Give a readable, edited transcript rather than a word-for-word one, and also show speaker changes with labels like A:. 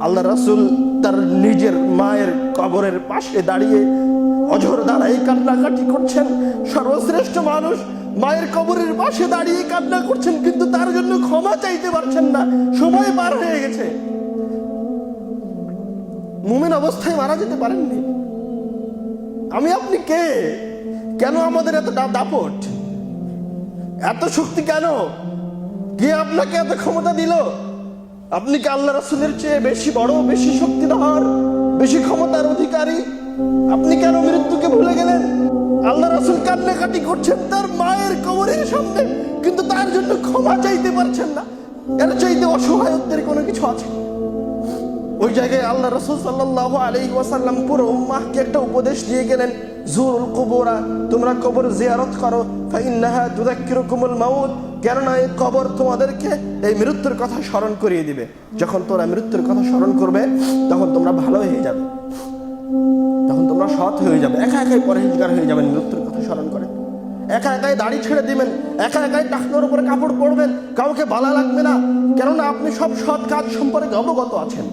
A: আল্লাহ রাসূল তার নিজের মায়ের কবরের পাশে দাঁড়িয়ে অঝোর দাঁড়াই কান্নাকাটি করছেন। সর্বশ্রেষ্ঠ মানুষ মায়ের কবরের পাশে দাঁড়িয়ে কান্না করছেন, কিন্তু তার জন্য ক্ষমা চাইতে পারছেন না, সময় পার হয়ে গেছে। মুমিন অবস্থায় মারা যেতে পারেননি। আমি আপনি কে? কেন আমাদের এত দাপট, এত শক্তি? কেন? কে আপনাকে এত ক্ষমতা দিল? আপনি কি আল্লাহ রাসূলের চেয়ে বেশি বড়, বেশি শক্তিধর, বেশি ক্ষমতার অধিকারী? আপনি কেন মৃত্যুকে ভুলে গেলেন? আল্লাহ রাসূল কান্নাকাটি করছেন তার মায়ের কবরের সামনে, কিন্তু তার জন্য ক্ষমা চাইতে পারছেন না। এর চাইতে অসহায়ত্বের কোনো কিছু আছে? ওই জায়গায় আল্লাহ রাসূল সাল্লাল্লাহু আলাইহি ওয়াসাল্লাম পুরো উম্মাহকে একটা উপদেশ দিয়ে গেলেন, জুরুল কুবুরা, তোমরা কবর জিয়ারত করো, ফাইন্নাহা তুযাক্কিরুকুমুল মাউত, কেননা এই কবর তোমাদেরকে এই মৃত্যুর কথা স্মরণ করিয়ে দিবে। যখন তোমরা মৃত্যুর কথা স্মরণ করবে তখন তোমরা ভালো হয়ে যাবে, তখন তোমরা সৎ হয়ে যাবে, একা একাই পরহেজগার হয়ে যাবেন। মৃত্যুর কথা স্মরণ করে একা একাই দাড়ি ছেড়ে দিবেন, একা একাই টাকনোর উপরে কাপড় পরবেন, কাউকে ভালো লাগবে না, কেননা আপনি সব সৎ কাজ সম্পর্কে অবগত আছেন।